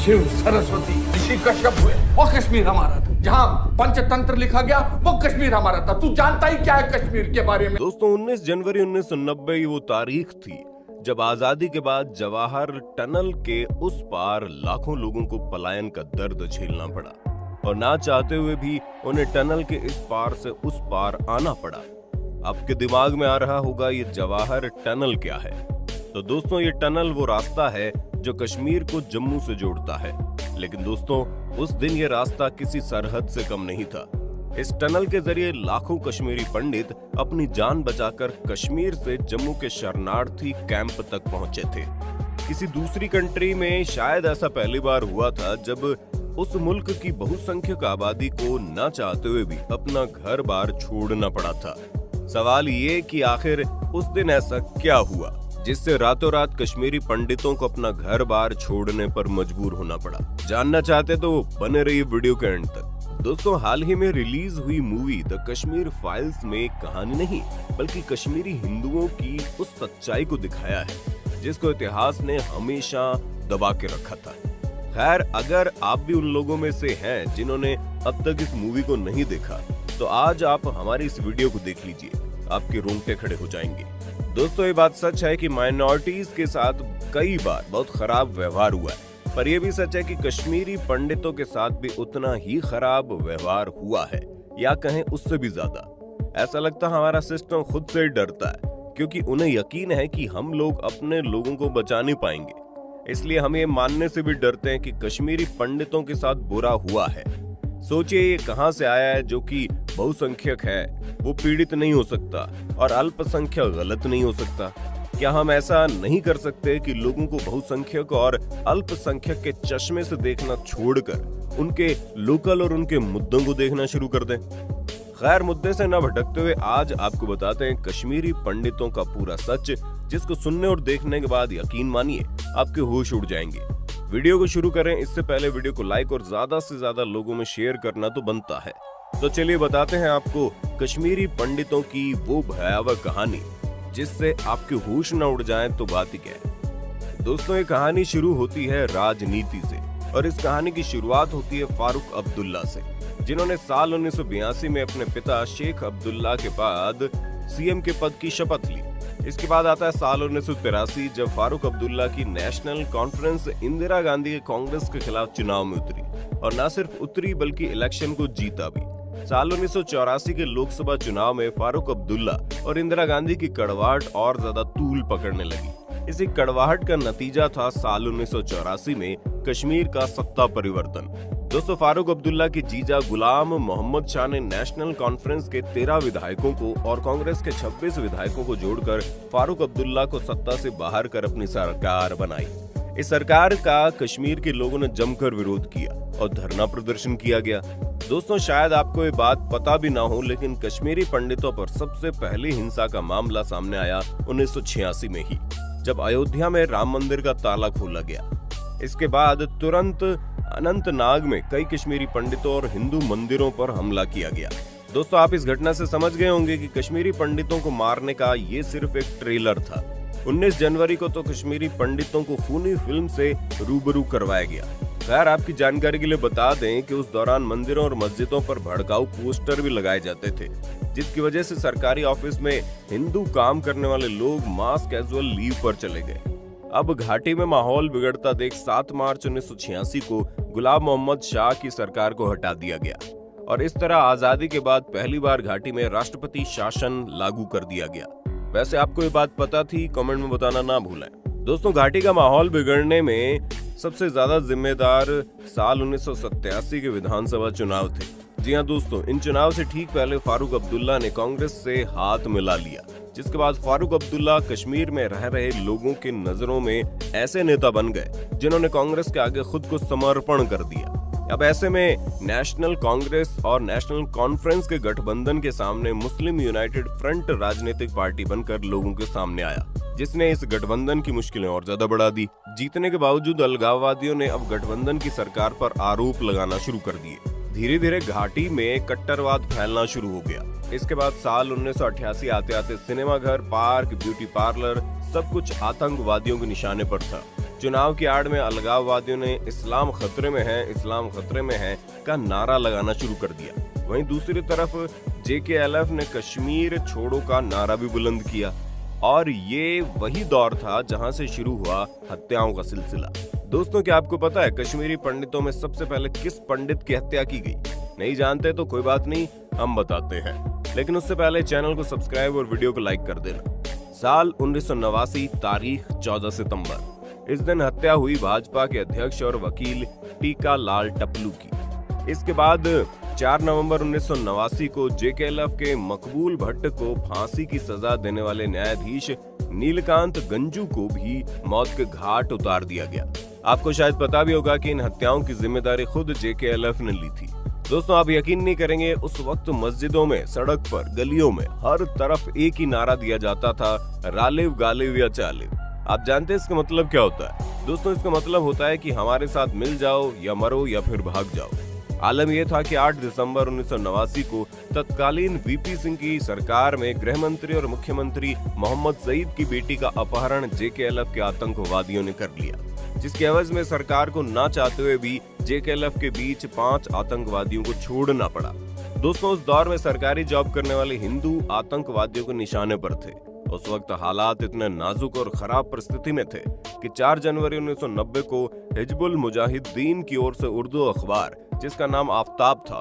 शिव सरस्वती ऋषि कश्यप हुए, वो कश्मीर हमारा था। जहाँ पंचतंत्र लिखा गया वो कश्मीर हमारा था। तू जानता ही क्या है कश्मीर के बारे में? दोस्तों 19 जनवरी 1990 वो तारीख थी जब आजादी के बाद जवाहर टनल के उस पार लाखों लोगों को पलायन का दर्द झेलना पड़ा और ना चाहते हुए भी उन्हें टनल के इस पार से उस पार आना पड़ा। आपके दिमाग में आ रहा होगा ये जवाहर टनल क्या है? तो दोस्तों ये टनल वो रास्ता है जो कश्मीर को जम्मू से जोड़ता है। लेकिन दोस्तों उस दिन ये रास्ता किसी सरहद से कम नहीं था। इस टनल के जरिए लाखों कश्मीरी पंडित अपनी जान बचाकर कश्मीर से जम्मू के शरणार्थी कैंप तक पहुंचे थे। किसी दूसरी कंट्री में शायद ऐसा पहली बार हुआ था जब उस मुल्क की बहुसंख्यक आबादी को न चाहते हुए भी अपना घर बार छोड़ना पड़ा था। सवाल ये कि आखिर उस दिन ऐसा क्या हुआ जिससे रातों रात कश्मीरी पंडितों को अपना घर बार छोड़ने पर मजबूर होना पड़ा? जानना चाहते तो बने रहिए वीडियो के एंड तक। दोस्तों हाल ही में रिलीज हुई मूवी द कश्मीर फाइल्स में एक कहानी नहीं बल्कि कश्मीरी हिंदुओं की उस सच्चाई को दिखाया है जिसको इतिहास ने हमेशा दबा के रखा था। खैर अगर आप भी उन लोगों में से हैं जिन्होंने अब तक इस मूवी को नहीं देखा तो आज आप हमारी इस वीडियो को देख लीजिए, आपके रोंगटे खड़े हो जाएंगे। दोस्तों ये बात सच है कि माइनॉरिटीज के साथ कई बार बहुत खराब व्यवहार हुआ है, पर यह भी सच है कि कश्मीरी पंडितों के साथ भी उतना ही खराब व्यवहार हुआ है या कहें उससे भी ज्यादा। ऐसा लगता है हमारा सिस्टम खुद से ही डरता है क्योंकि उन्हें यकीन है कि हम लोग अपने लोगों को बचा नहीं पाएंगे, इसलिए हम ये मानने से भी डरते हैं कि कश्मीरी पंडितों के साथ बुरा हुआ है। सोचिए ये कहां से आया है जो कि बहुसंख्यक है वो पीड़ित नहीं हो सकता और अल्पसंख्यक गलत नहीं हो सकता। क्या हम ऐसा नहीं कर सकते कि लोगों को बहुसंख्यक और अल्पसंख्यक के चश्मे से देखना छोड़कर उनके लोकल और उनके मुद्दों को देखना शुरू कर दें? खैर मुद्दे से न भटकते हुए आज आपको बताते हैं कश्मीरी पंडितों का पूरा सच, जिसको सुनने और देखने के बाद यकीन मानिए आपके होश उड़ जाएंगे। वीडियो को शुरू करें इससे पहले वीडियो को लाइक और ज्यादा से ज्यादा लोगों में शेयर करना तो बनता है। तो चलिए बताते हैं आपको कश्मीरी पंडितों की वो भयावह कहानी जिससे आपके होश न उड़ जाएं तो बात ही क्या है। दोस्तों ये कहानी शुरू होती है राजनीति से और इस कहानी की शुरुआत होती है फारूक अब्दुल्ला से, जिन्होंने साल 1982 में अपने पिता शेख अब्दुल्ला के बाद सीएम के पद की शपथ ली। इसके बाद आता है साल 1983 जब फारूक अब्दुल्ला की नेशनल कॉन्फ्रेंस इंदिरा गांधी के कांग्रेस के खिलाफ चुनाव में उतरी और न सिर्फ उतरी बल्कि इलेक्शन को जीता भी। साल 1984 के लोकसभा चुनाव में फारूक अब्दुल्ला और इंदिरा गांधी की कड़वाहट और ज्यादा तूल पकड़ने लगी। इसी कड़वाहट का नतीजा था साल 1984 में कश्मीर का सत्ता परिवर्तन। दोस्तों फारूक अब्दुल्ला के जीजा गुलाम मोहम्मद शाह ने नेशनल कॉन्फ्रेंस के 13 विधायकों को और कांग्रेस के 26 विधायकों को जोड़कर फारूक अब्दुल्ला को सत्ता से बाहर कर अपनी सरकार बनाई। इस सरकार का कश्मीर के लोगों ने जमकर विरोध किया और धरना प्रदर्शन किया गया। दोस्तों शायद आपको ये बात पता भी ना हो लेकिन कश्मीरी पंडितों पर सबसे पहले हिंसा का मामला सामने आया 1986 में ही, जब अयोध्या में राम मंदिर का ताला खोला गया। इसके बाद तुरंत अनंतनाग में कई कश्मीरी पंडितों और हिंदू मंदिरों पर हमला किया गया। दोस्तों आप इस घटना से समझ गए होंगे कि कश्मीरी पंडितों को मारने का ये सिर्फ एक ट्रेलर था। 19 जनवरी को तो कश्मीरी पंडितों को खूनी फिल्म से रूबरू करवाया गया। खैर आपकी जानकारी के लिए बता दें कि उस दौरान मंदिरों और मस्जिदों पर भड़काऊ पोस्टर भी लगाए जाते थे, जिसकी वजह से सरकारी ऑफिस में हिंदू काम करने वाले लोग मास कैजुअल लीव पर चले गए। अब घाटी में माहौल बिगड़ता देख 7 मार्च 1986 को गुलाम मोहम्मद शाह की सरकार को हटा दिया गया और इस तरह आजादी के बाद पहली बार घाटी में राष्ट्रपति शासन लागू कर दिया गया। वैसे आपको ये बात पता थी? कमेंट में बताना ना भूलें। दोस्तों घाटी का माहौल बिगड़ने में सबसे ज्यादा जिम्मेदार साल 1987 के विधानसभा चुनाव थे। जी हाँ दोस्तों, इन चुनाव से ठीक पहले फारूक अब्दुल्ला ने कांग्रेस से हाथ मिला लिया, जिसके बाद फारूक अब्दुल्ला कश्मीर में रह रहे लोगों के नजरों में ऐसे नेता बन गए जिन्होंने कांग्रेस के आगे खुद को समर्पण कर दिया। अब ऐसे में नेशनल कांग्रेस और नेशनल कॉन्फ्रेंस के गठबंधन के सामने मुस्लिम यूनाइटेड फ्रंट राजनीतिक पार्टी बनकर लोगों के सामने आया, जिसने इस गठबंधन की मुश्किलें और ज्यादा बढ़ा दी। जीतने के बावजूद अलगाववादियों ने अब गठबंधन की सरकार पर आरोप लगाना शुरू कर दिए। धीरे धीरे घाटी में कट्टरवाद फैलना शुरू हो गया। इसके बाद साल 1988 आते आते सिनेमा घर, पार्क, ब्यूटी पार्लर सब कुछ आतंकवादियों के निशाने पर था। चुनाव की आड़ में अलगाववादियों ने इस्लाम खतरे में है का नारा लगाना शुरू कर दिया। वहीं दूसरी तरफ JKLF ने कश्मीर छोड़ो का नारा भी बुलंद किया और ये वही दौर था जहां से शुरू हुआ हत्याओं का सिलसिला। दोस्तों, क्या आपको पता है कश्मीरी पंडितों में सबसे पहले किस पंडित की हत्या की गई? नहीं जानते तो कोई बात नहीं, हम बताते हैं, लेकिन उससे पहले चैनल को सब्सक्राइब और वीडियो को लाइक कर देना। साल 1989, तारीख 14 सितंबर। इस दिन हत्या हुई भाजपा के अध्यक्ष और वकील टीका लाल टपलू की। इसके बाद 4 नवंबर 1989 को JKLF के मकबूल भट्ट को फांसी की सजा देने वाले न्यायाधीश नीलकांत गंजू को भी मौत के घाट उतार दिया गया। आपको शायद पता भी होगा कि इन हत्याओं की जिम्मेदारी खुद JKLF ने ली थी। दोस्तों, आप यकीन नहीं करेंगे, उस वक्त मस्जिदों में, सड़क पर, गलियों में हर तरफ एक ही नारा दिया जाता था, रालिव गालिव या चालिव। आप जानते हैं इसका मतलब क्या होता है? दोस्तों, इसका मतलब होता है कि हमारे साथ मिल जाओ या मरो या फिर भाग जाओ। आलम यह था कि 8 दिसंबर 1989 को तत्कालीन VP सिंह की सरकार में गृह मंत्री और मुख्यमंत्री मोहम्मद सईद की बेटी का अपहरण JKLF के आतंकवादियों ने कर लिया, जिसके एवज में सरकार को ना चाहते हुए भी JKLF के बीच 5 आतंकवादियों को छोड़ना पड़ा। दोस्तों, उस दौर में सरकारी जॉब करने वाले हिंदू आतंकवादियों के निशाने पर थे। उस वक्त हालात इतने नाजुक और खराब परिस्थिति में थे कि 4 जनवरी 1990 को हिजबुल मुजाहिदीन की ओर से उर्दू अखबार, जिसका नाम आफ्ताब था,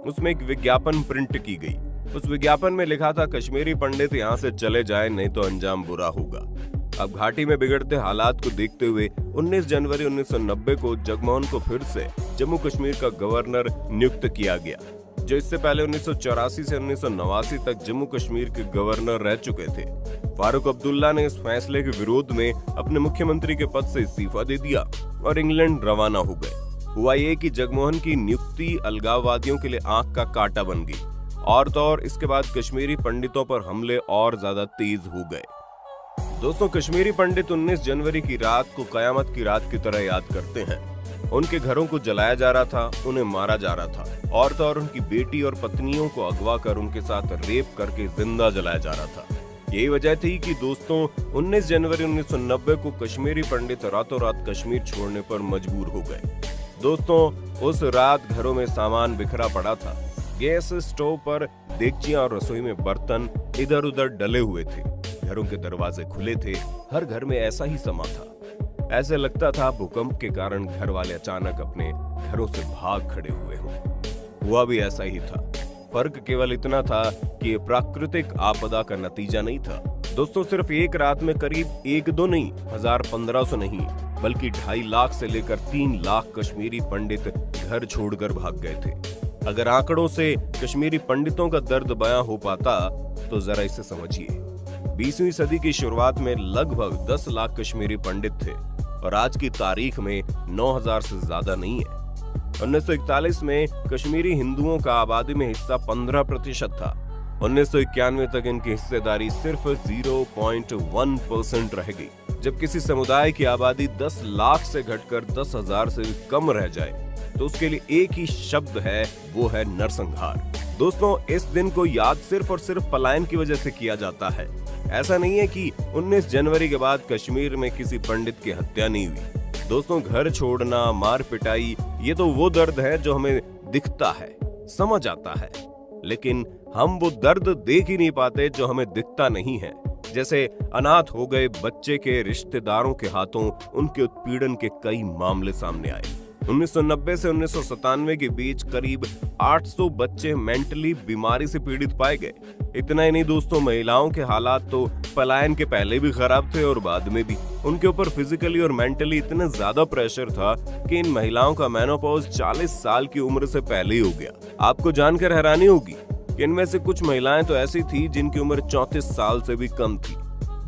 उसमें एक विज्ञापन प्रिंट की गई। उस विज्ञापन में लिखा था, कश्मीरी पंडित यहाँ से चले जाए नहीं तो अंजाम बुरा होगा। अब घाटी में बिगड़ते हालात को देखते हुए 19 जनवरी 1990 को जगमोहन को फिर से जम्मू कश्मीर का गवर्नर नियुक्त किया गया, जो इससे पहले 1984 से 1989 तक जम्मू कश्मीर के गवर्नर रह चुके थे। फारूक अब्दुल्ला ने इस फैसले के विरोध में अपने मुख्यमंत्री के पद से इस्तीफा दे दिया और इंग्लैंड रवाना हो गए। हुआ ये कि जगमोहन की नियुक्ति अलगाववादियों के लिए आंख का कांटा बन गई और तो और इसके बाद कश्मीरी पंडितों पर हमले और ज्यादा तेज हो गए। दोस्तों, कश्मीरी पंडित 19 जनवरी की रात को कयामत की रात की तरह याद करते हैं। उनके घरों को जलाया जा रहा था, उन्हें मारा जा रहा था और तो और उनकी बेटी और पत्नियों को अगवा कर उनके साथ रेप करके जिंदा जलाया जा रहा था। यही वजह थी कि दोस्तों 19 जनवरी 1990 को कश्मीरी पंडित रातों रात कश्मीर छोड़ने पर मजबूर हो गए। दोस्तों, उस रात घरों में सामान बिखरा पड़ा था। गैस स्टोव पर देगचियां और रसोई में बर्तन इधर उधर डले हुए थे। घरों के दरवाजे खुले थे। हर घर में ऐसा ही समा था। ऐसे लगता था भूकंप के कारण घर वाले अचानक अपने घरों से भाग खड़े हुए हों। हुआ भी ऐसा ही था। फर्क केवल इतना था कि ये प्राकृतिक आपदा का नतीजा नहीं था। दोस्तों, सिर्फ एक रात में करीब 1-2 नहीं, 1000-1500 नहीं, बल्कि 2.5 लाख से लेकर 3 लाख कश्मीरी पंडित घर छोड़कर भाग गए थे। अगर आंकड़ों से कश्मीरी पंडितों का दर्द बयां हो पाता तो जरा इसे समझिए। 20वीं सदी की शुरुआत में लगभग 10 लाख कश्मीरी पंडित थे और आज की तारीख में 9000 से ज्यादा नहीं है। 1941 में कश्मीरी हिंदुओं का आबादी में हिस्सा 15% था। 1991 तक इनकी हिस्सेदारी सिर्फ 0.1% रह गई। जब किसी समुदाय की आबादी 10 लाख से घटकर 10,000 से भी कम रह जाए तो उसके लिए एक ही शब्द है, वो है नरसंहार। दोस्तों, इस दिन को याद सिर्फ और सिर्फ पलायन की वजह से किया जाता है। ऐसा नहीं है कि 19 जनवरी के बाद कश्मीर में किसी पंडित की हत्या नहीं हुई। दोस्तों, घर छोड़ना, मार पिटाई, ये तो वो दर्द है जो हमें दिखता है, समझ आता है, लेकिन हम वो दर्द देख ही नहीं पाते जो हमें दिखता नहीं है। जैसे अनाथ हो गए बच्चे के रिश्तेदारों के हाथों उनके उत्पीड़न के कई मामले सामने आए। 1990 से 1997 के बीच करीब 800 बच्चे मेंटली बीमारी से पीड़ित पाए गए। इतना ही नहीं दोस्तों, महिलाओं के हालात तो पलायन के पहले भी खराब थे और बाद में भी। उनके ऊपर फिजिकली और मेंटली इतना ज्यादा प्रेशर था कि इन महिलाओं का मेनोपॉज 40 साल की उम्र से पहले ही हो गया। आपको जानकर हैरानी होगी कि इनमें से कुछ महिलाएं तो ऐसी थी जिनकी उम्र 34 साल से भी कम थी।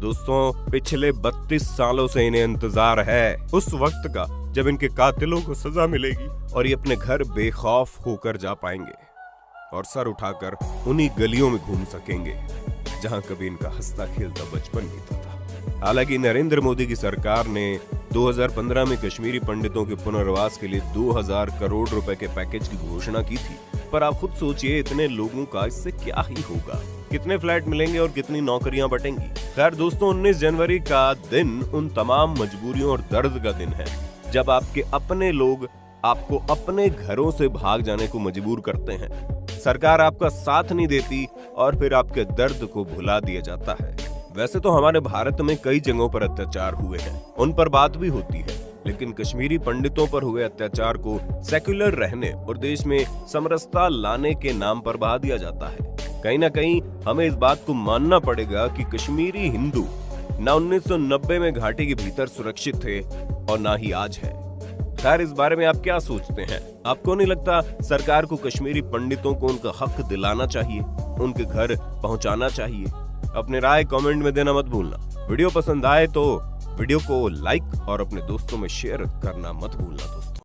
दोस्तों, पिछले 32 सालों से इन्हें इंतजार है उस वक्त का जब इनके कातिलों को सजा मिलेगी और ये अपने घर बेखौफ होकर जा पाएंगे और सर उठाकर उन्हीं गलियों में घूम सकेंगे जहां कभी इनका हंसता खेलता बचपन बीता था। हालांकि नरेंद्र मोदी की सरकार ने 2015 में कश्मीरी पंडितों के पुनर्वास के लिए 2000 करोड़ रुपए के पैकेज की घोषणा की थी, पर आप खुद सोचिए इतने लोगों का इससे क्या ही होगा। कितने फ्लैट मिलेंगे और कितनी नौकरियां बटेंगी। खैर दोस्तों, 19 जनवरी का दिन उन तमाम मजबूरियों और दर्द का दिन है जब आपके अपने लोग आपको अपने घरों से भाग जाने को मजबूर करते हैं। सरकार आपका साथ नहीं देती और फिर आपके दर्द को भुला दिया जाता है। वैसे तो हमारे भारत में कई जगहों पर अत्याचार हुए हैं, उन पर बात भी होती है, लेकिन कश्मीरी पंडितों पर हुए अत्याचार को सेक्युलर रहने और देश में समरसता लाने के नाम पर बहा दिया जाता है। कहीं ना कहीं हमें इस बात को मानना पड़ेगा कि कश्मीरी हिंदू न 1990 में घाटी के भीतर सुरक्षित थे और ना ही आज है। खैर, इस बारे में आप क्या सोचते हैं? आपको नहीं लगता सरकार को कश्मीरी पंडितों को उनका हक दिलाना चाहिए, उनके घर पहुंचाना चाहिए? अपनी राय कमेंट में देना मत भूलना। वीडियो पसंद आए तो वीडियो को लाइक और अपने दोस्तों में शेयर करना मत भूलना दोस्तों।